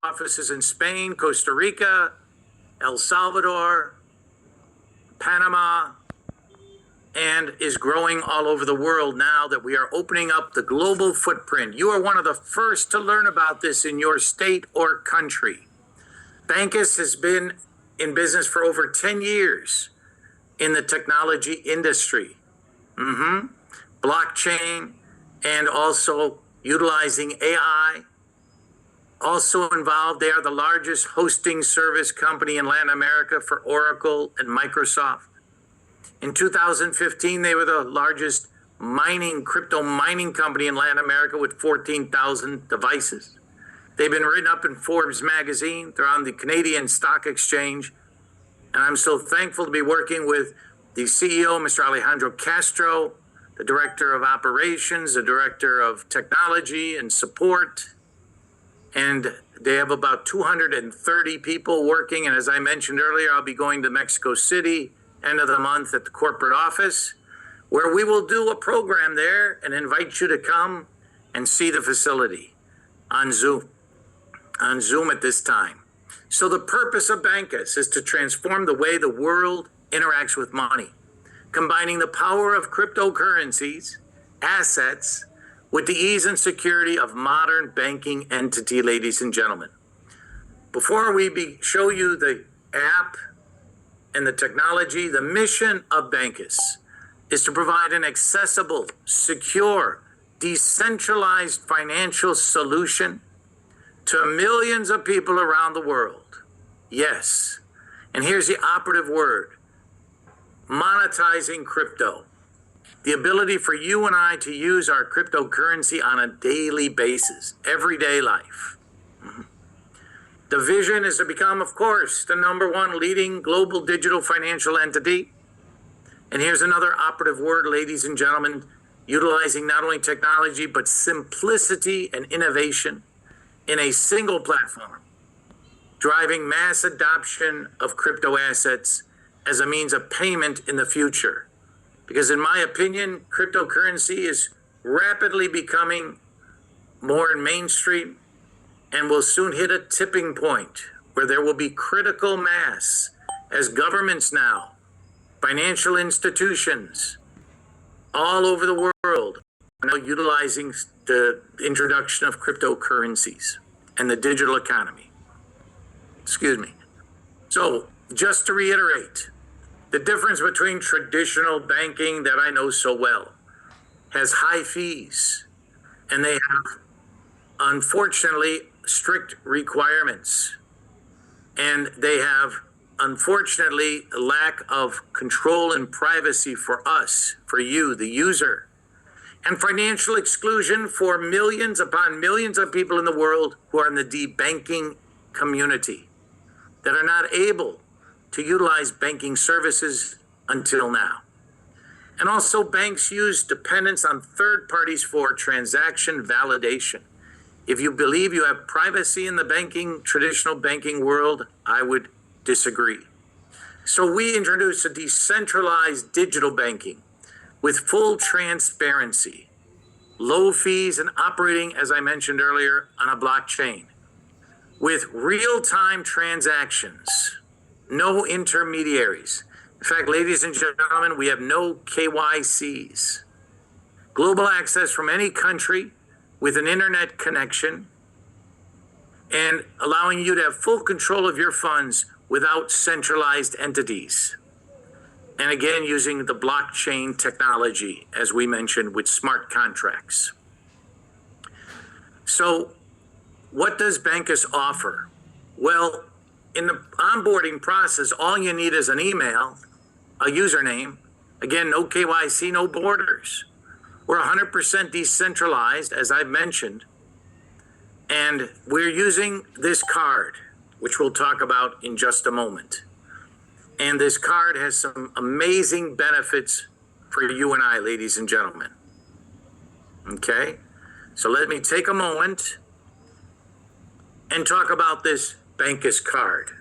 offices in Spain, Costa Rica, El Salvador, Panama, and is growing all over the world now that we are opening up the global footprint. You are one of the first to learn about this in your state or country. Bancus has been in business for over 10 years in the technology industry. Blockchain, and also utilizing AI. Also involved, they are the largest hosting service company in Latin America for Oracle and Microsoft. In 2015, they were the largest crypto mining company in Latin America with 14,000 devices. They've been written up in Forbes magazine. They're on the Canadian Stock Exchange. And I'm so thankful to be working with the CEO, Mr. Alejandro Castro, the Director of Operations, the Director of Technology and Support. And they have about 230 people working. And as I mentioned earlier, I'll be going to Mexico City end of the month at the corporate office, where we will do a program there and invite you to come and see the facility on Zoom at this time. So the purpose of Bancus is to transform the way the world interacts with money, combining the power of cryptocurrencies, assets, with the ease and security of modern banking entity, ladies and gentlemen. Before we show you the app and the technology, the mission of Bancus is to provide an accessible, secure, decentralized financial solution to millions of people around the world. Yes, and here's the operative word: monetizing crypto. The ability for you and I to use our cryptocurrency on a daily basis, everyday life. The vision is to become, of course, the #1 leading global digital financial entity. And here's another operative word, ladies and gentlemen, utilizing not only technology, but simplicity and innovation in a single platform, driving mass adoption of crypto assets as a means of payment in the future. Because in my opinion, cryptocurrency is rapidly becoming more mainstream and will soon hit a tipping point where there will be critical mass as governments now, financial institutions all over the world are now utilizing the introduction of cryptocurrencies and the digital economy. Excuse me. So just to reiterate, the difference between traditional banking that I know so well has high fees, and they have, unfortunately, strict requirements. And they have, unfortunately, a lack of control and privacy for us, for you, the user, and financial exclusion for millions upon millions of people in the world who are in the debanking community that are not able to utilize banking services until now. And also, banks use dependence on third parties for transaction validation. If you believe you have privacy in the traditional banking world, I would disagree. So we introduced a decentralized digital banking with full transparency, low fees, and operating, as I mentioned earlier, on a blockchain with real-time transactions, no intermediaries. In fact, ladies and gentlemen, we have no KYCs. Global access from any country with an internet connection, and allowing you to have full control of your funds without centralized entities. And again, using the blockchain technology, as we mentioned, with smart contracts. So what does Bancus offer? Well, in the onboarding process, all you need is an email, a username. Again, no KYC, no borders. We're 100% decentralized, as I've mentioned. And we're using this card, which we'll talk about in just a moment. And this card has some amazing benefits for you and I, ladies and gentlemen. Okay? So let me take a moment and talk about this Bancus card,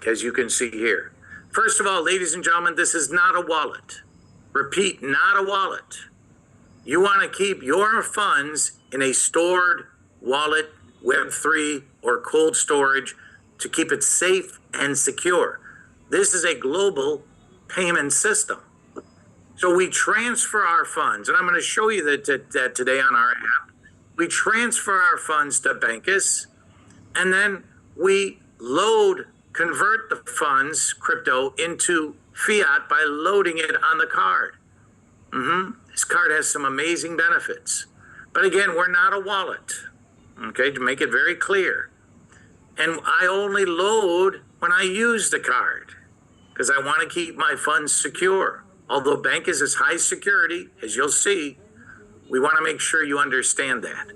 as you can see here. First of all, ladies and gentlemen, this is not a wallet. Repeat, not a wallet. You want to keep your funds in a stored wallet, Web3 or cold storage to keep it safe and secure. This is a global payment system. So we transfer our funds, and I'm going to show you that today on our app. We transfer our funds to Bancus, and then we convert the funds, crypto, into fiat by loading it on the card. This card has some amazing benefits. But again, we're not a wallet, okay, to make it very clear. And I only load when I use the card because I want to keep my funds secure. Although Bancus is high security, as you'll see, we want to make sure you understand that.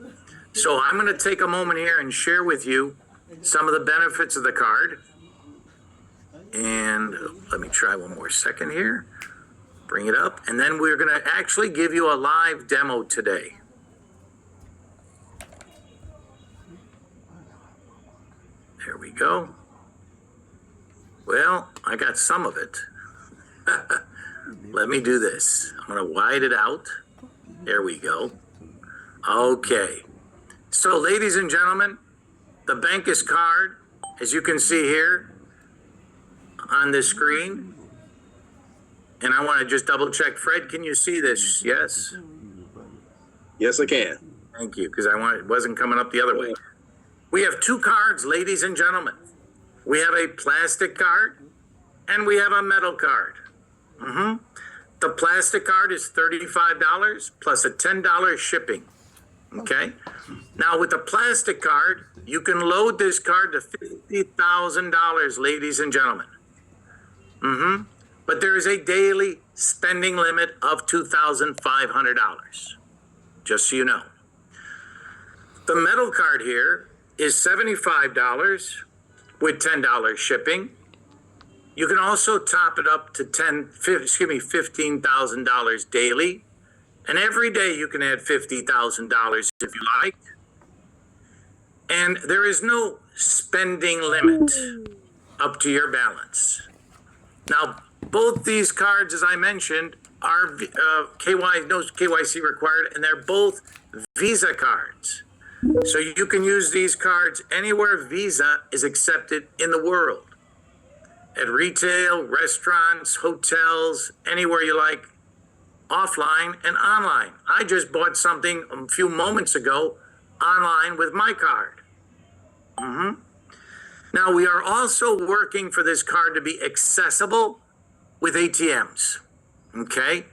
So I'm going to take a moment here and share with you some of the benefits of the card. And let me try one more second here. Bring it up. And then we're going to actually give you a live demo today. There we go. Well, I got some of it. Let me do this. I'm going to wide it out. There we go. Okay. So, ladies and gentlemen, the Bancus card, as you can see here on this screen, and I want to just double check. Fred, can you see this? Yes? Yes, I can. Thank you, because it wasn't coming up the other way. We have two cards, ladies and gentlemen. We have a plastic card and we have a metal card. The plastic card is $35 plus a $10 shipping. Okay. Now with the plastic card, you can load this card to $50,000, ladies and gentlemen. But there is a daily spending limit of $2,500. Just so you know. The metal card here is $75 with $10 shipping. You can also top it up to $15,000 daily. And every day you can add $50,000 if you like. And there is no spending limit up to your balance. Now, both these cards, as I mentioned, are no KYC required, and they're both Visa cards. So you can use these cards anywhere Visa is accepted in the world. At retail, restaurants, hotels, anywhere you like, offline and online. I just bought something a few moments ago online with my card. Now we are also working for this card to be accessible with ATMs, okay?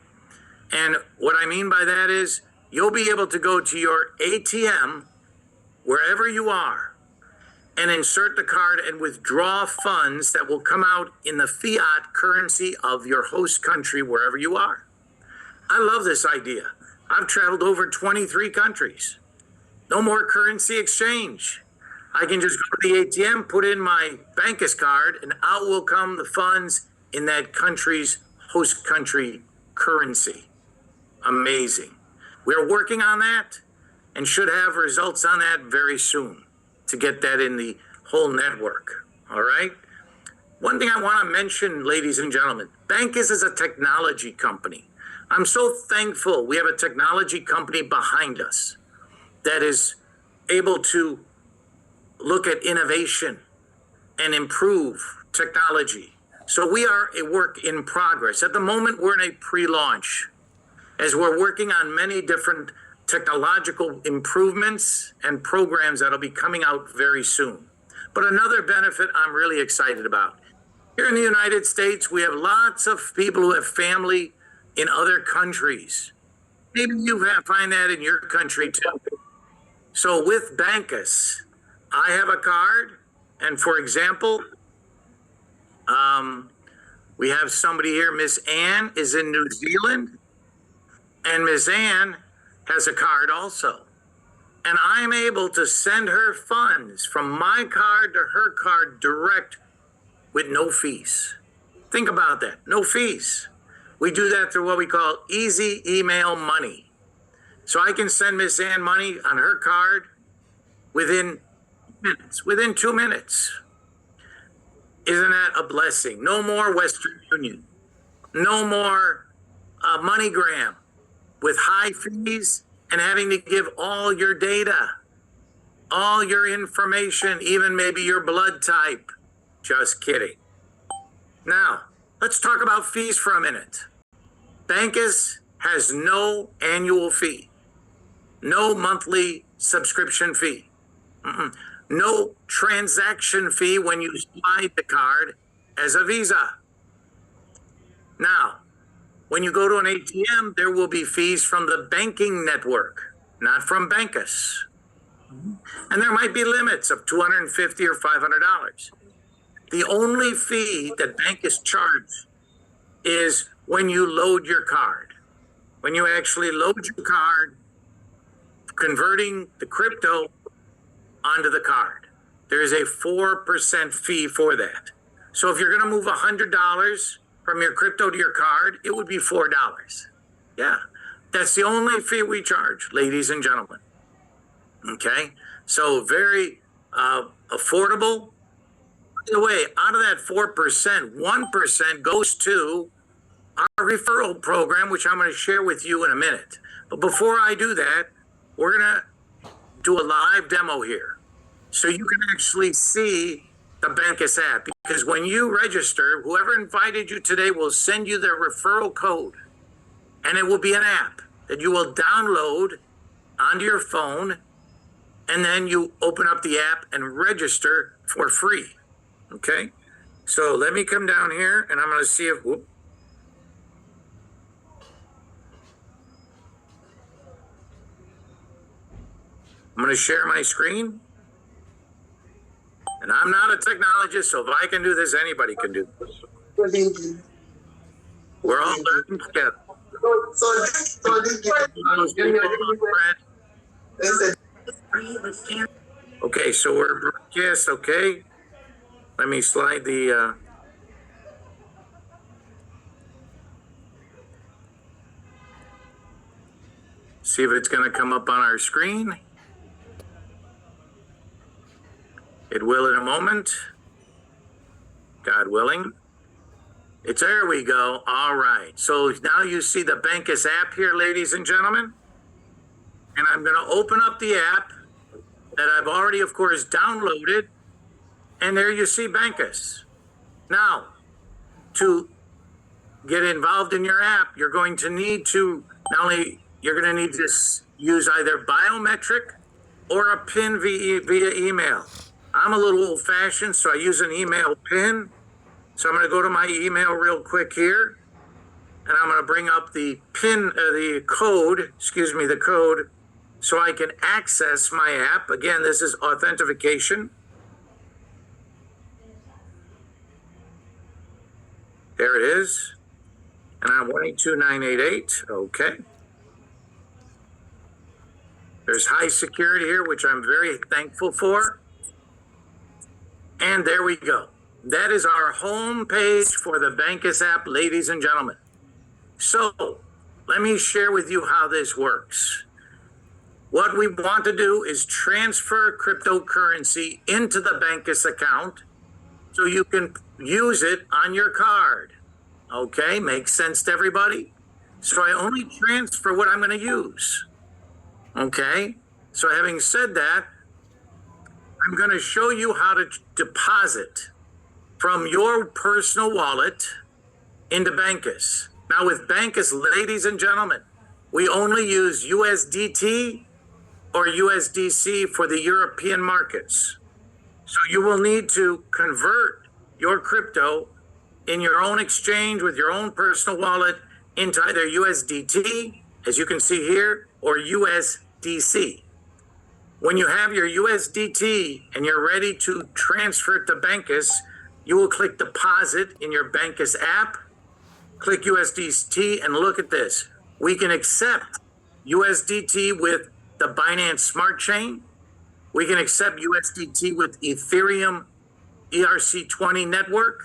And what I mean by that is you'll be able to go to your ATM wherever you are and insert the card and withdraw funds that will come out in the fiat currency of your host country wherever you are. I love this idea. I've traveled over 23 countries. No more currency exchange. I can just go to the ATM, put in my Bancus card, and out will come the funds in that country's host country currency. Amazing. We're working on that and should have results on that very soon to get that in the whole network. All right? One thing I want to mention, ladies and gentlemen, Bancus is a technology company. I'm so thankful we have a technology company behind us that is able to look at innovation and improve technology. So we are a work in progress. At the moment, we're in a pre-launch as we're working on many different technological improvements and programs that'll be coming out very soon. But another benefit I'm really excited about. Here in the United States, we have lots of people who have family in other countries. Maybe you find that in your country too. So with Bancus, I have a card, and for example, we have somebody here, Miss Ann is in New Zealand, and Miss Ann has a card also. And I'm able to send her funds from my card to her card direct with no fees. Think about that, no fees. We do that through what we call easy email money. So I can send Miss Ann money on her card within 2 minutes. Isn't that a blessing? No more Western Union. No more MoneyGram with high fees and having to give all your data. all your information, even maybe your blood type. Just kidding. Now, let's talk about fees for a minute. Bancus has no annual fee, no monthly subscription fee, no transaction fee when you slide the card as a Visa. Now, when you go to an ATM, there will be fees from the banking network, not from Bancus. And there might be limits of $250 or $500. The only fee that Bancus charges is when you load your card. When you actually load your card, converting the crypto onto the card. There is a 4% fee for that. So if you're going to move $100 from your crypto to your card, it would be $4. Yeah, that's the only fee we charge, ladies and gentlemen. Okay, so very affordable. By the way, out of that 4%, 1% goes to our referral program, which I'm going to share with you in a minute. But before I do that, we're going to do a live demo here so you can actually see the Bancus app. Because when you register, whoever invited you today will send you their referral code. And it will be an app that you will download onto your phone. And then you open up the app and register for free. Okay? So let me come down here and I'm going to see if... Whoop. I'm going to share my screen. And I'm not a technologist, so if I can do this, anybody can do this. We're all learning together. Okay, so we're broadcast, okay? Let me slide the... see if it's going to come up on our screen. It will in a moment, God willing. There we go. All right. So now you see the Bancus app here, ladies and gentlemen. And I'm going to open up the app that I've already, of course, downloaded. And there you see Bancus. Now, to get involved in your app, you're going to need to, not only, you're going to need to use either biometric or a PIN via email. I'm a little old-fashioned, so I use an email PIN. So I'm going to go to my email real quick here, and I'm going to bring up the PIN, the code, so I can access my app. Again, this is authentication. There it is. And I'm 122988. Okay. There's high security here, which I'm very thankful for. And there we go. That is our home page for the Bancus app, ladies and gentlemen. So let me share with you how this works. What we want to do is transfer cryptocurrency into the Bancus account so you can use it on your card. Okay, makes sense to everybody? So I only transfer what I'm going to use. Okay, so having said that, I'm going to show you how to deposit from your personal wallet into Bancus. Now with Bancus, ladies and gentlemen, we only use USDT or USDC for the European markets. So you will need to convert your crypto in your own exchange with your own personal wallet into either USDT, as you can see here, or USDC. When you have your USDT and you're ready to transfer it to Bancus, you will click deposit in your Bancus app, click USDT, and look at this. We can accept USDT with the Binance Smart Chain. We can accept USDT with Ethereum ERC20 network.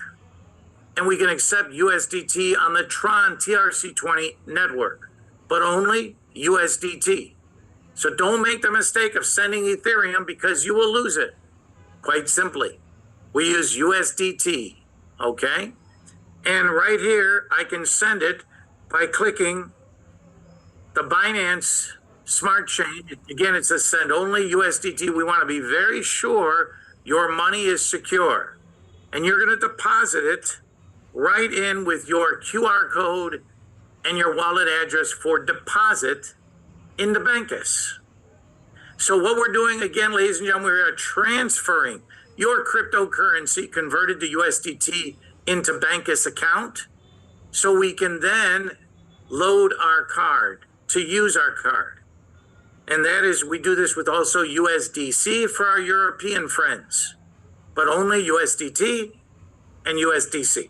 And we can accept USDT on the Tron TRC20 network, but only USDT. So don't make the mistake of sending Ethereum because you will lose it. Quite simply, we use USDT, okay? And right here, I can send it by clicking the Binance Smart Chain. Again, it says send only USDT. We want to be very sure your money is secure. And you're going to deposit it right in with your QR code and your wallet address for deposit into Bancus. So what we're doing again, ladies and gentlemen, we are transferring your cryptocurrency converted to USDT into Bancus account so we can then load our card to use our card. And that is, we do this with also USDC for our European friends, but only USDT and USDC.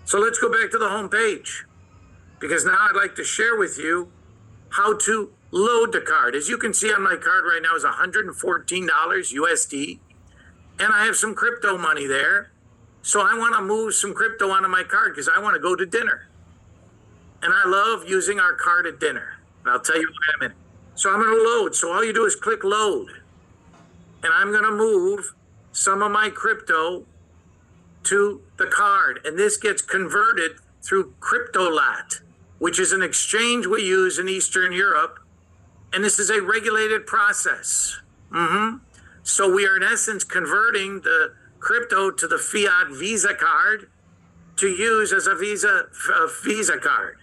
So let's go back to the home page, because now I'd like to share with you how to load the card. As you can see on my card right now is $114 USD, and I have some crypto money there. So I want to move some crypto onto my card because I want to go to dinner. And I love using our card at dinner. And I'll tell you why in a minute. So I'm going to load. So all you do is click load. And I'm going to move some of my crypto to the card. And this gets converted through CryptoLat, which is an exchange we use in Eastern Europe. And this is a regulated process. So we are in essence converting the crypto to the Fiat Visa card to use as a Visa card.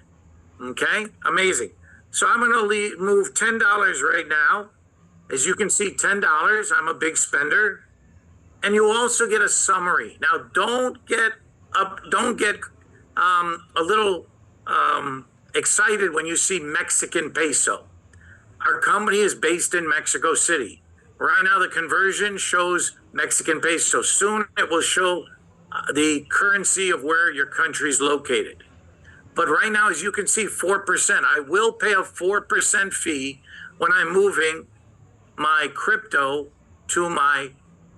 Okay, amazing. So I'm going to move $10 right now. As you can see, $10. I'm a big spender, and you also get a summary. Now, don't get a little excited when you see Mexican peso. Our company is based in Mexico City. Right now, the conversion shows Mexican peso. Soon, it will show the currency of where your country is located. But right now, as you can see, 4%. I will pay a 4% fee when I'm moving my crypto to my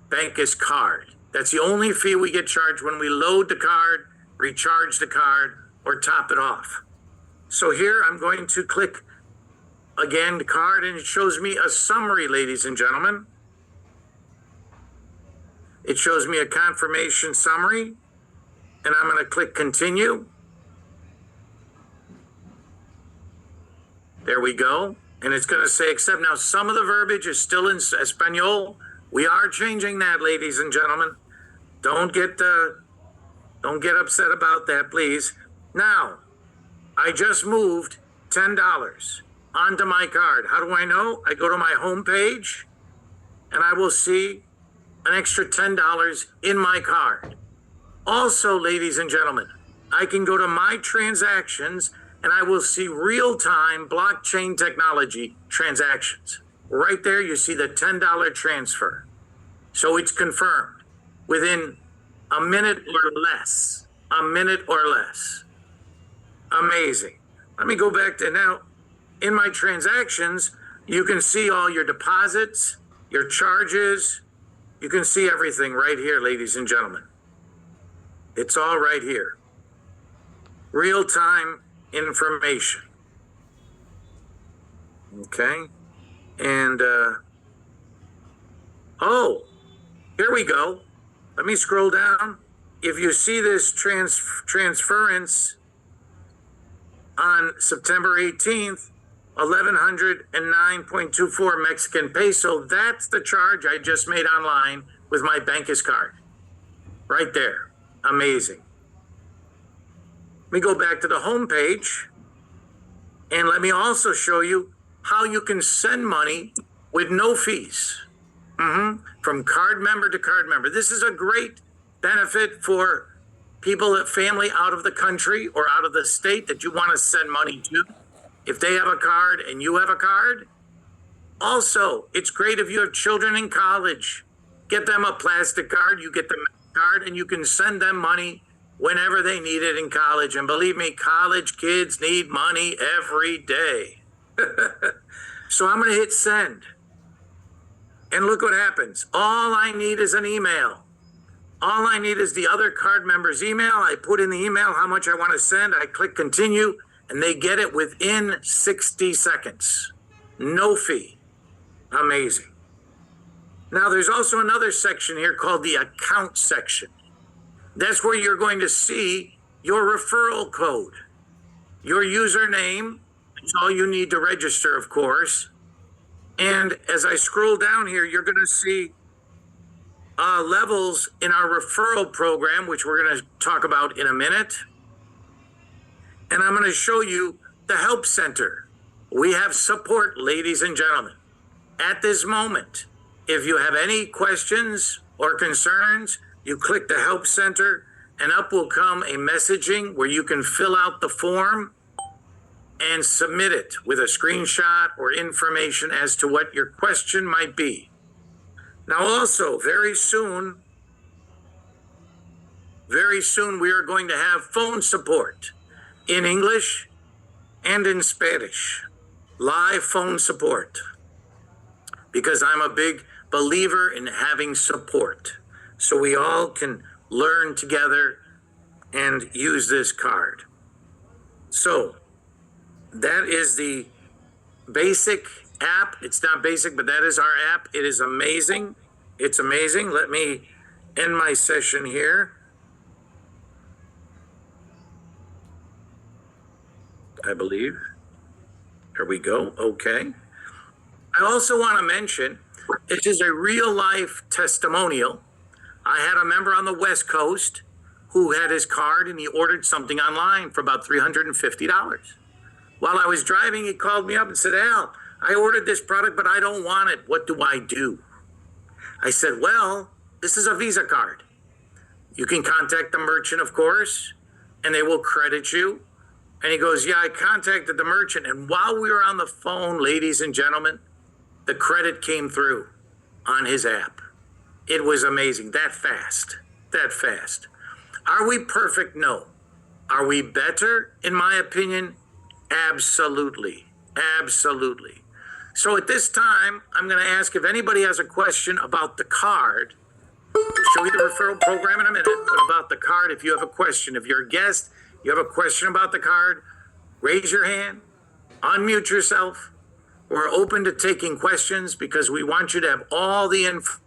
Bancus card. That's the only fee we get charged when we load the card, recharge the card, or top it off. So here, I'm going to click again the card, and it shows me a summary, ladies and gentlemen. It shows me a confirmation summary, and I'm going to click continue. There we go. And it's going to say accept. Now, some of the verbiage is still in Espanol. We are changing that, ladies and gentlemen. Don't get upset about that, please. Now, I just moved $10 onto my card. How do I know? I go to my home page, and I will see an extra $10 in my card. Also, ladies and gentlemen, I can go to my transactions, and I will see real-time blockchain technology transactions. Right there, you see the $10 transfer. So it's confirmed within a minute or less. A minute or less. Amazing. Let me go back to now. In my transactions, you can see all your deposits, your charges. You can see everything right here, ladies and gentlemen. It's all right here. Real-time information. Okay. And, oh, here we go. Let me scroll down. If you see this transference on September 18th, 1,109.24 Mexican peso, that's the charge I just made online with my Bancus card. Right there. Amazing. Let me go back to the home page, and let me also show you how you can send money with no fees. From card member to card member. This is a great benefit for people, family out of the country or out of the state that you want to send money to. If they have a card and you have a card. Also, it's great if you have children in college. Get them a plastic card, you get them a card, and you can send them money whenever they need it in college. And believe me, college kids need money every day. So I'm going to hit send. And look what happens. All I need is an email. All I need is the other card member's email. I put in the email how much I want to send. I click continue, and they get it within 60 seconds. No fee. Amazing. Now, there's also another section here called the account section. That's where you're going to see your referral code, your username, It's all you need to register, of course. And as I scroll down here, you're going to see levels in our referral program, which we're going to talk about in a minute. And I'm going to show you the help center. We have support, ladies and gentlemen. At this moment, if you have any questions or concerns, you click the help center and up will come a messaging where you can fill out the form and submit it with a screenshot or information as to what your question might be. Now also, very soon, we are going to have phone support in English and in Spanish, live phone support, because I'm a big believer in having support so we all can learn together and use this card. So that is the basic app. It's not basic, but that is our app. It is amazing. It's amazing. Let me end my session here. I believe. Here we go. Okay. I also want to mention, this is a real life testimonial. I had a member on the West Coast who had his card and he ordered something online for about $350. While I was driving, he called me up and said, Al, I ordered this product, but I don't want it. What do I do? I said, well, this is a Visa card. You can contact the merchant, of course, and they will credit you. And he goes, yeah, I contacted the merchant. And while we were on the phone, ladies and gentlemen, the credit came through on his app. It was amazing. That fast. Are we perfect? No. Are we better? In my opinion, absolutely. So at this time, I'm going to ask if anybody has a question about the card. I'll show you the referral program in a minute, but about the card, if you have a question, if you're a guest, you have a question about the card, raise your hand, unmute yourself. We're open to taking questions because we want you to have all the information